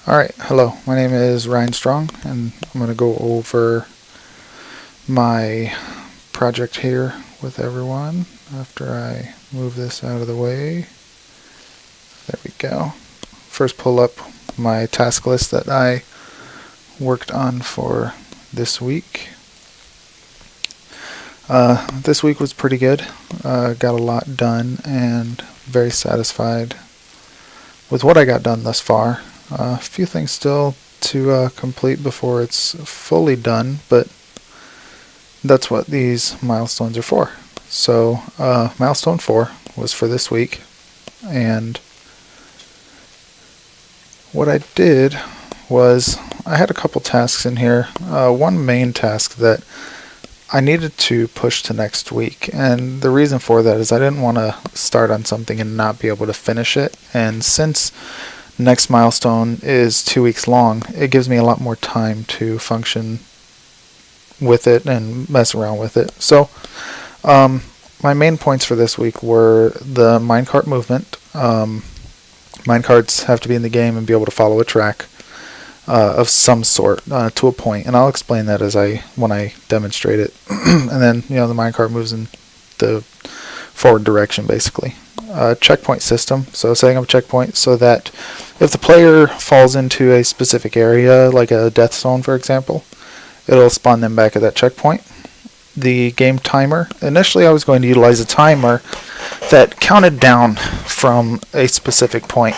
Alright, hello, my name is Ryan Strong, and I'm going to go over my project here with everyone after I move this out of the way. There we go. First pull up my task list that I worked on for this week. This week was pretty good. Got a lot done and very satisfied with what I got done thus far. A few things still to complete before it's fully done, but that's what these milestones are for. So milestone 4 was for this week, and what I did was I had a couple tasks in here. One main task that I needed to push to next week, and the reason for that is I didn't want to start on something and not be able to finish it, and since next milestone is 2 weeks long, it gives me a lot more time to function with it and mess around with it. So my main points for this week were the minecart movement. Minecarts have to be in the game and be able to follow a track of some sort to a point, and I'll explain that when I demonstrate it. And then the minecart moves in the forward direction basically. Checkpoint system, so setting up a checkpoint so that if the player falls into a specific area, like a death zone for example, it'll spawn them back at that checkpoint. The game timer, initially I was going to utilize a timer that counted down from a specific point,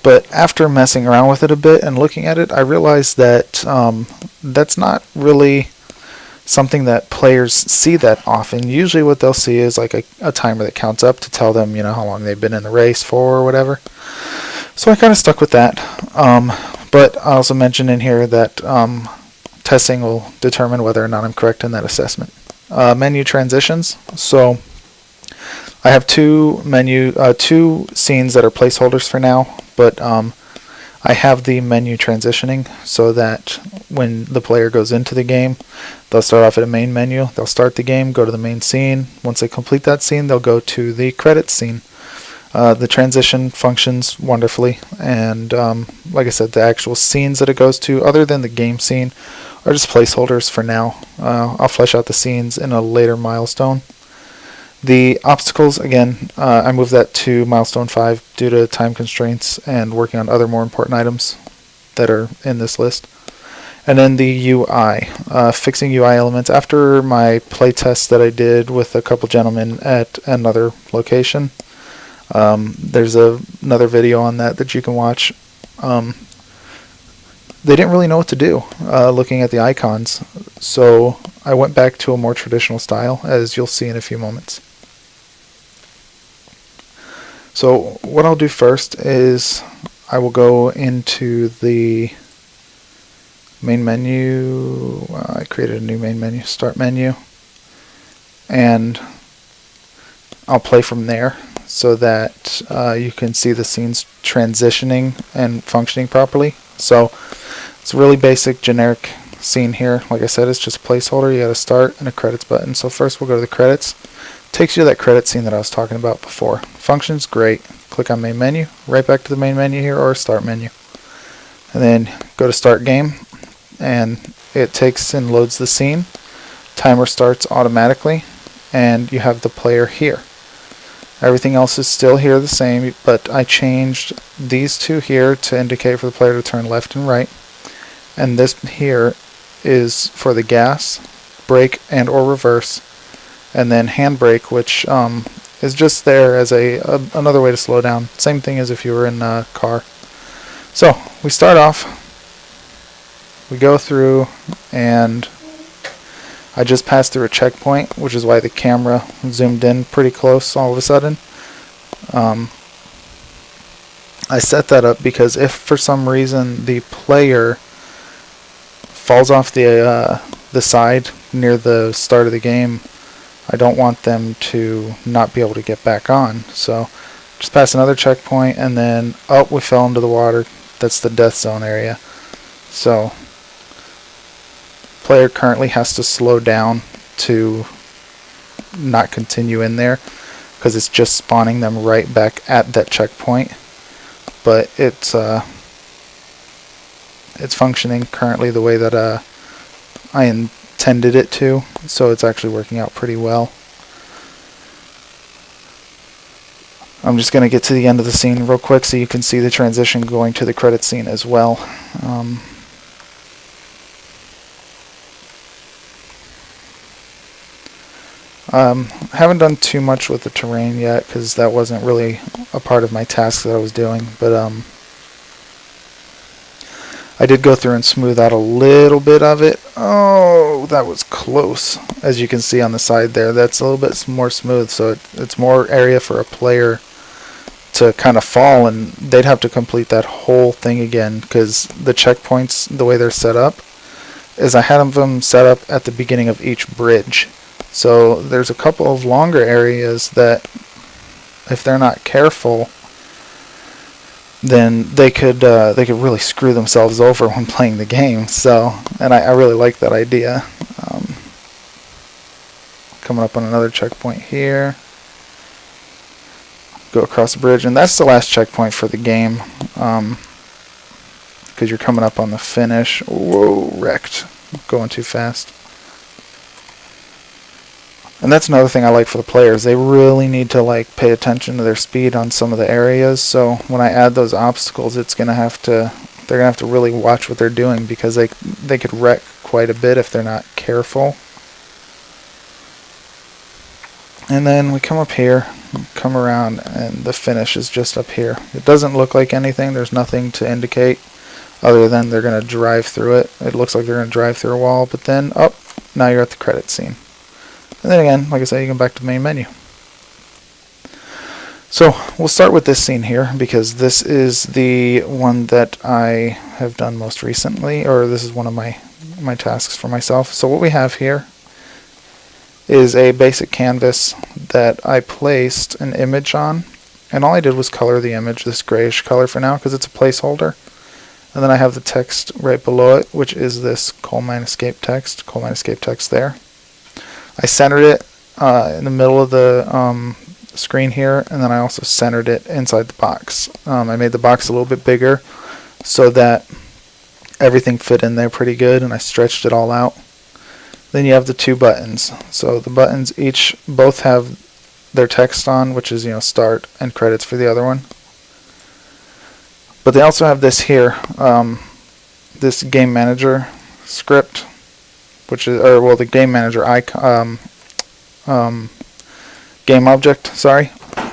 but after messing around with it a bit and looking at it, I realized that that's not really something that players see that often. Usually what they'll see is like a timer that counts up to tell them how long they've been in the race for or whatever. So I kind of stuck with that. But I also mentioned in here that testing will determine whether or not I'm correct in that assessment. Menu transitions. So I have two scenes that are placeholders for now, but I have the menu transitioning so that when the player goes into the game, they'll start off at a main menu, they'll start the game, go to the main scene. Once they complete that scene, they'll go to the credits scene. The transition functions wonderfully, and like I said, the actual scenes that it goes to, other than the game scene, are just placeholders for now. I'll flesh out the scenes in a later milestone. The obstacles, again, I moved that to milestone 5 due to time constraints and working on other more important items that are in this list. And then the UI, fixing UI elements. After my playtest that I did with a couple gentlemen at another location, there's another video on that you can watch. They didn't really know what to do looking at the icons, so I went back to a more traditional style, as you'll see in a few moments. So what I'll do first is I will go into the main menu. I created a new main menu, start menu, and I'll play from there so that you can see the scenes transitioning and functioning properly. So it's a really basic generic scene here. Like I said, it's just a placeholder. You got a start and a credits button. So first we'll go to the credits. Takes you to that credit scene that I was talking about before. Functions great. Click on main menu, right back to the main menu here, or start menu. And then go to start game, and it takes and loads the scene. Timer starts automatically, and you have the player here. Everything else is still here the same, but I changed these two here to indicate for the player to turn left and right. And this here is for the gas, brake, and or reverse. And then handbrake, which is just there as another way to slow down. Same thing as if you were in a car. So we start off, we go through, and I just passed through a checkpoint, which is why the camera zoomed in pretty close all of a sudden. I set that up because if for some reason the player falls off the side near the start of the game, I don't want them to not be able to get back on. So just pass another checkpoint, and then we fell into the water. That's the death zone area. So player currently has to slow down to not continue in there because it's just spawning them right back at that checkpoint. But it's it's functioning currently the way that I intended it to, so it's actually working out pretty well. I'm just going to get to the end of the scene real quick so you can see the transition going to the credit scene as well. Haven't done too much with the terrain yet because that wasn't really a part of my task that I was doing, but I did go through and smooth out a little bit of it. Oh, that was close. As you can see on the side there, that's a little bit more smooth, so it's more area for a player to kind of fall, and they'd have to complete that whole thing again because the checkpoints, the way they're set up, is I had them set up at the beginning of each bridge. So there's a couple of longer areas that, if they're not careful, then they could really screw themselves over when playing the game. So, and I really like that idea. Coming up on another checkpoint here. Go across the bridge, and that's the last checkpoint for the game, because you're coming up on the finish. Whoa, wrecked. Going too fast. And that's another thing I like for the players. They really need to pay attention to their speed on some of the areas. So when I add those obstacles, they're gonna have to really watch what they're doing, because they could wreck quite a bit if they're not careful. And then we come up here, come around, and the finish is just up here. It doesn't look like anything. There's nothing to indicate other than they're gonna drive through it. It looks like they're gonna drive through a wall, but then now you're at the credit scene. And then again, like I said, you go back to the main menu. So we'll start with this scene here, because this is the one that I have done most recently, or this is one of my tasks for myself. So what we have here is a basic canvas that I placed an image on, and all I did was color the image this grayish color for now, because it's a placeholder. And then I have the text right below it, which is this coal mine escape text there. I centered it in the middle of the screen here, and then I also centered it inside the box. I made the box a little bit bigger so that everything fit in there pretty good, and I stretched it all out. Then you have the two buttons. So the buttons both have their text on, which is start and credits for the other one. But they also have this here, this game manager script, which is, the game manager icon, game object, sorry,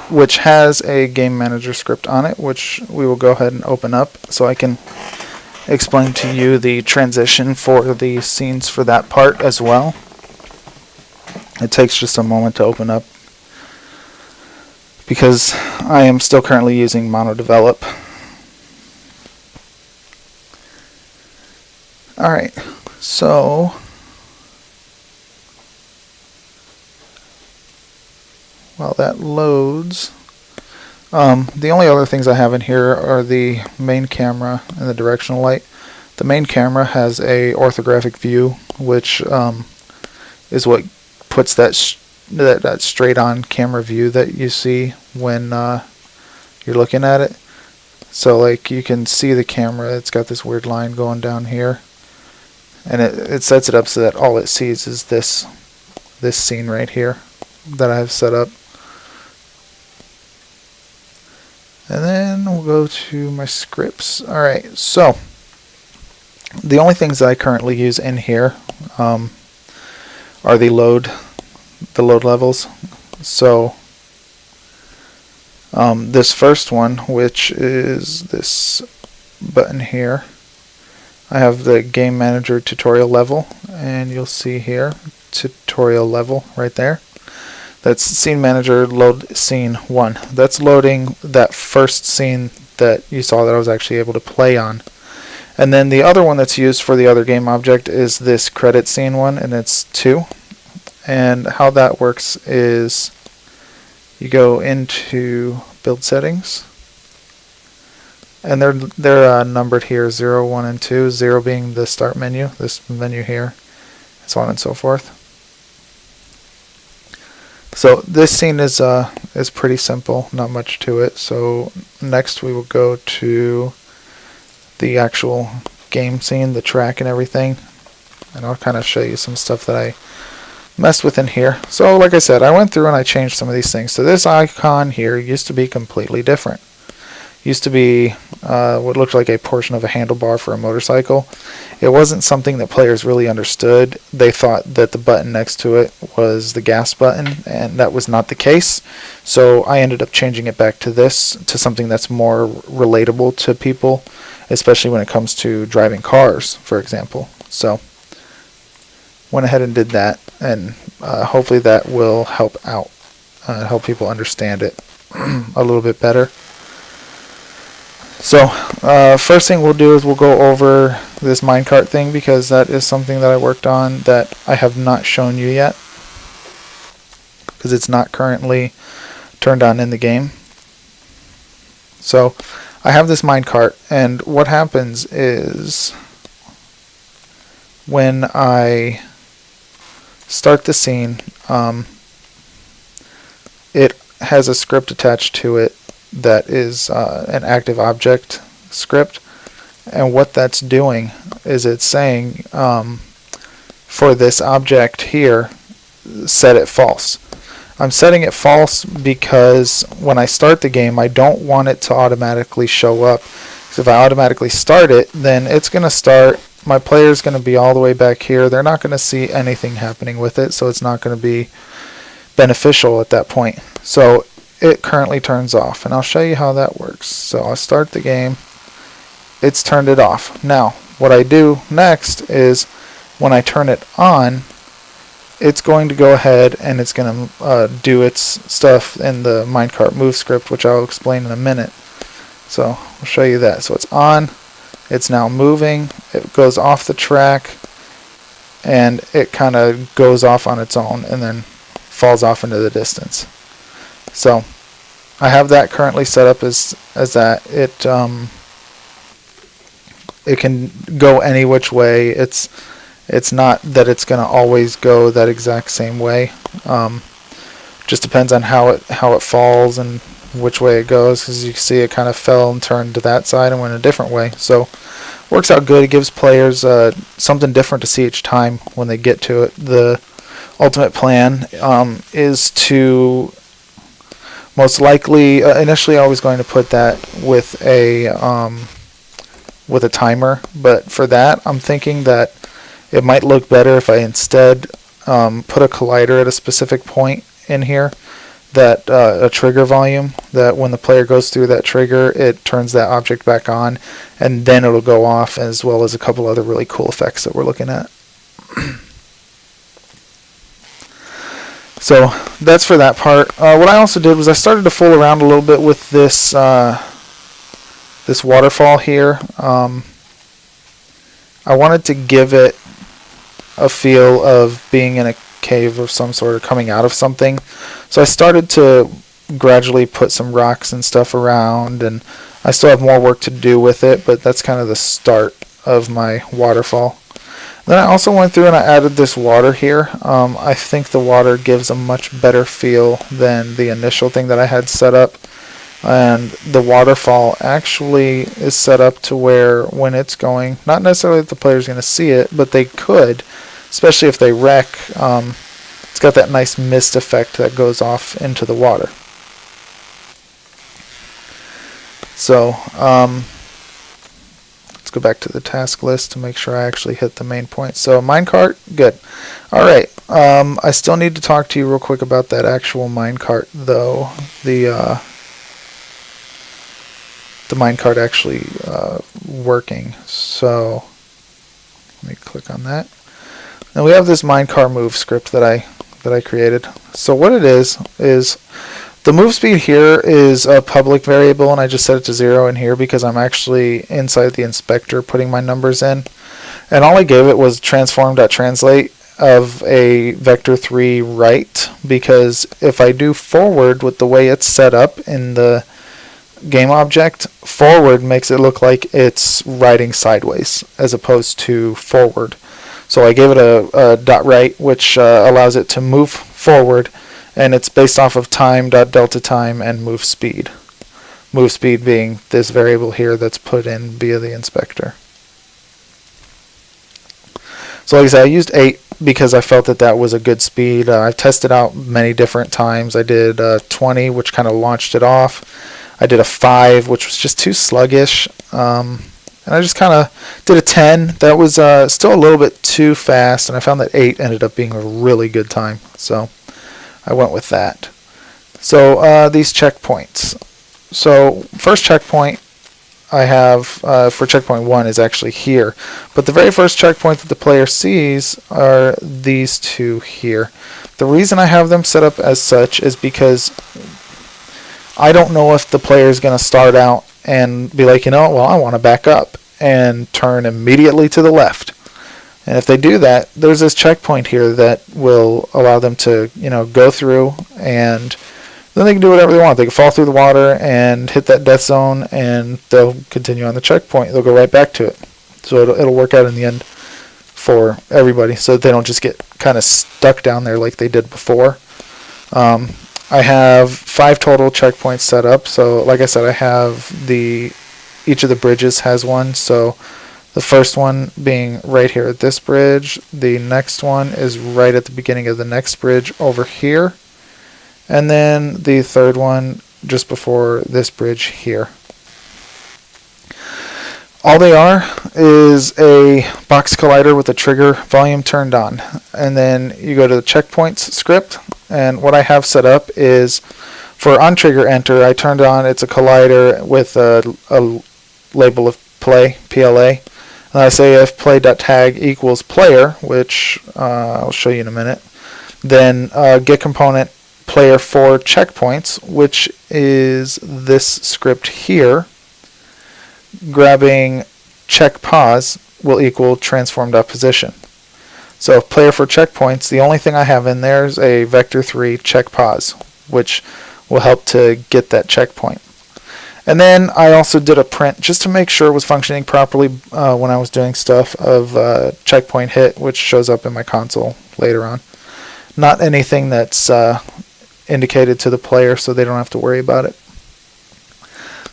which has a game manager script on it, which we will go ahead and open up so I can explain to you the transition for the scenes for that part as well. It takes just a moment to open up because I am still currently using MonoDevelop. Alright, so while that loads, the only other things I have in here are the main camera and the directional light. The main camera has a orthographic view, which is what puts that straight on camera view that you see when you're looking at it. So you can see the camera, it's got this weird line going down here, and it sets it up so that all it sees is this scene right here that I have set up. And then we'll go to my scripts. Alright, so the only things that I currently use in here are the load levels. So this first one, which is this button here, I have the game manager tutorial level, and you'll see here tutorial level right there. That's scene manager load scene 1. That's loading that first scene that you saw that I was actually able to play on. And then the other one that's used for the other game object is this credit scene one, and it's 2. And how that works is you go into build settings, and they're numbered here 0, 1, and 2. 0 being the start menu, this menu here, so on and so forth. So this scene is pretty simple, not much to it. So next we will go to the actual game scene, the track and everything. And I'll kind of show you some stuff that I messed with in here. So like I said, I went through and I changed some of these things. So this icon here used to be completely different. Used to be what looked like a portion of a handlebar for a motorcycle. It wasn't something that players really understood. They thought that the button next to it was the gas button, and that was not the case. So I ended up changing it back to this, to something that's more relatable to people, especially when it comes to driving cars, for example. So went ahead and did that, and hopefully that will help out, help people understand it a little bit better. So first thing we'll do is we'll go over this minecart thing, because that is something that I worked on that I have not shown you yet, because it's not currently turned on in the game. So I have this minecart, and what happens is when I start the scene, it has a script attached to it that is an active object script, and what that's doing is it's saying for this object here, set it false. I'm setting it false because when I start the game, I don't want it to automatically show up. So if I automatically start it, then it's going to start, my player's going to be all the way back here. They're not going to see anything happening with it, so it's not going to be beneficial at that point. So it currently turns off, and I'll show you how that works. So I'll start the game, it's turned it off. Now what I do next is when I turn it on, it's going to go ahead and it's going to do its stuff in the minecart move script, which I'll explain in a minute. So I'll show you that. So it's on, it's now moving, it goes off the track, and it kind of goes off on its own and then falls off into the distance. So I have that currently set up as that. It can go any which way. It's not that it's going to always go that exact same way. Just depends on how it falls and which way it goes, because you can see it kind of fell and turned to that side and went a different way. So works out good. It gives players something different to see each time when they get to it. The ultimate plan is to most likely, initially I was going to put that with a timer, but for that I'm thinking that it might look better if I instead put a collider at a specific point in here, that a trigger volume, that when the player goes through that trigger, it turns that object back on, and then it'll go off, as well as a couple other really cool effects that we're looking at. So that's for that part. What I also did was I started to fool around a little bit with this this waterfall here. I wanted to give it a feel of being in a cave of some sort, or coming out of something. So I started to gradually put some rocks and stuff around, and I still have more work to do with it, but that's kind of the start of my waterfall. Then I also went through and I added this water here. I think the water gives a much better feel than the initial thing that I had set up. And the waterfall actually is set up to where when it's going, not necessarily that the player's going to see it, but they could, especially if they wreck. It's got that nice mist effect that goes off into the water. So let's go back to the task list to make sure I actually hit the main point. So minecart, good. Alright, I still need to talk to you real quick about that actual minecart though. The minecart actually working. So let me click on that. Now we have this minecart move script that I created. So what it is the move speed here is a public variable, and I just set it to 0 in here because I'm actually inside the inspector putting my numbers in. And all I gave it was transform.translate of a vector3 right, because if I do forward with the way it's set up in the game object, forward makes it look like it's writing sideways as opposed to forward. So I gave it a dot right, which allows it to move forward, and it's based off of time.delta time and move speed. Move speed being this variable here that's put in via the inspector. So like I said, I used 8 because I felt that that was a good speed. I've tested out many different times. I did 20, which kind of launched it off. I did a 5, which was just too sluggish. And I just kind of did a 10. That was still a little bit too fast, and I found that 8 ended up being a really good time. So I went with that. So these checkpoints. So first checkpoint I have for checkpoint 1 is actually here. But the very first checkpoint that the player sees are these two here. The reason I have them set up as such is because I don't know if the player is going to start out and be like, well, I want to back up and turn immediately to the left. And if they do that, there's this checkpoint here that will allow them to, go through, and then they can do whatever they want. They can fall through the water and hit that death zone, and they'll continue on the checkpoint. They'll go right back to it. So it'll work out in the end for everybody, so that they don't just get kind of stuck down there like they did before. I have 5 total checkpoints set up. So like I said, I have each of the bridges has one. So the first one being right here at this bridge. The next one is right at the beginning of the next bridge over here. And then the third one just before this bridge here. All they are is a box collider with the trigger volume turned on. And then you go to the checkpoints script, and what I have set up is for on trigger enter, I turned on, it's a collider with a label of play, PLA. And I say if play.tag equals player, which I'll show you in a minute, then get component player for checkpoints, which is this script here. Grabbing check pause will equal transform.position. So if player for checkpoints, the only thing I have in there is a vector3 check pause, which will help to get that checkpoint. And then I also did a print just to make sure it was functioning properly when I was doing stuff of checkpoint hit, which shows up in my console later on. Not anything that's indicated to the player, so they don't have to worry about it.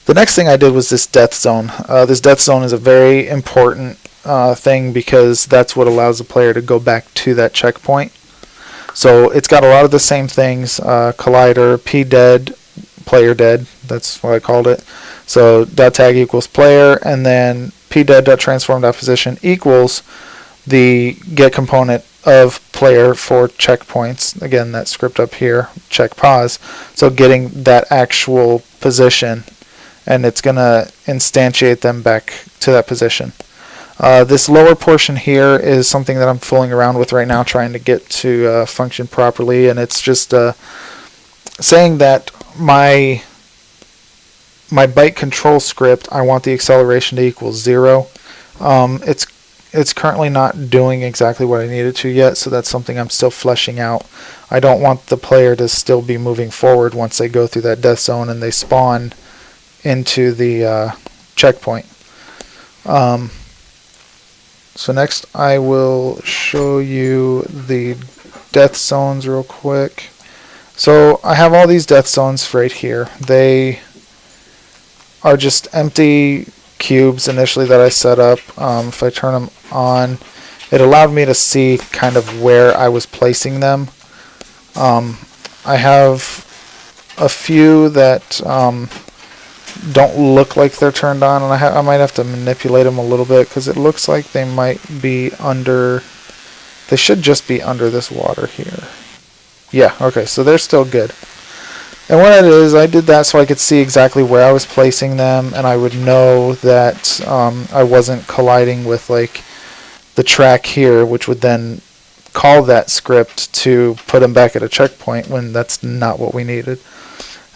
The next thing I did was this death zone. This death zone is a very important thing because that's what allows the player to go back to that checkpoint. So it's got a lot of the same things, collider, pdead, player dead, that's what I called it. So .tag equals player, and then pdead.transform.position equals the get component of player for checkpoints. Again, that script up here, check pause. So getting that actual position, and it's going to instantiate them back to that position. This lower portion here is something that I'm fooling around with right now, trying to get to function properly, and it's just saying that my bike control script, I want the acceleration to equal 0. It's currently not doing exactly what I need it to yet, so that's something I'm still fleshing out. I don't want the player to still be moving forward once they go through that death zone and they spawn into the checkpoint. So next I will show you the death zones real quick. So I have all these death zones right here. They are just empty cubes initially that I set up. If I turn them on, it allowed me to see kind of where I was placing them. I have a few that don't look like they're turned on, and I might have to manipulate them a little bit because it looks like they might be under, they should just be under this water here. Yeah, okay, so they're still good. And what it is, I did that so I could see exactly where I was placing them, and I would know that I wasn't colliding with like the track here, which would then call that script to put them back at a checkpoint when that's not what we needed.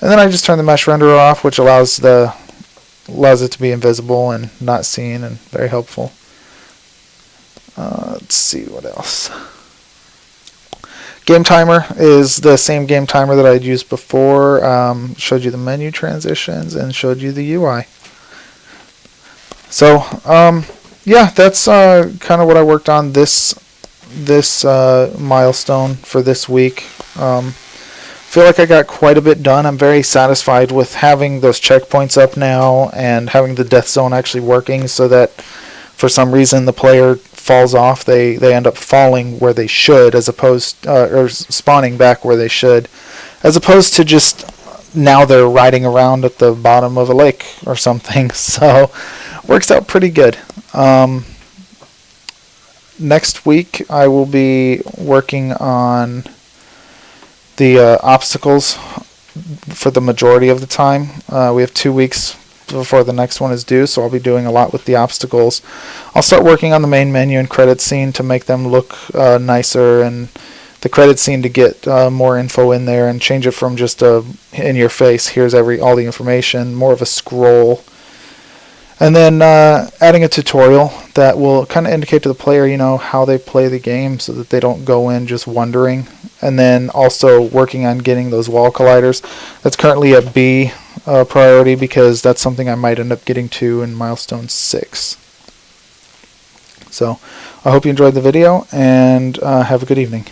And then I just turn the mesh renderer off, which allows it to be invisible and not seen, and very helpful. Let's see what else. Game timer is the same game timer that I'd used before. Showed you the menu transitions and showed you the UI. So yeah, that's kind of what I worked on this milestone for this week. Feel like I got quite a bit done. I'm very satisfied with having those checkpoints up now and having the death zone actually working, so that for some reason the player falls off, they end up falling where they should, as opposed or spawning back where they should, as opposed to just now they're riding around at the bottom of a lake or something. So works out pretty good. Next week I will be working on the obstacles for the majority of the time. We have 2 weeks before the next one is due, so I'll be doing a lot with the obstacles. I'll start working on the main menu and credit scene to make them look nicer, and the credit scene to get more info in there, and change it from just a in your face, here's all the information, more of a scroll. And then adding a tutorial that will kind of indicate to the player, how they play the game, so that they don't go in just wondering. And then also working on getting those wall colliders. That's currently a B priority, because that's something I might end up getting to in Milestone 6. So I hope you enjoyed the video, and have a good evening.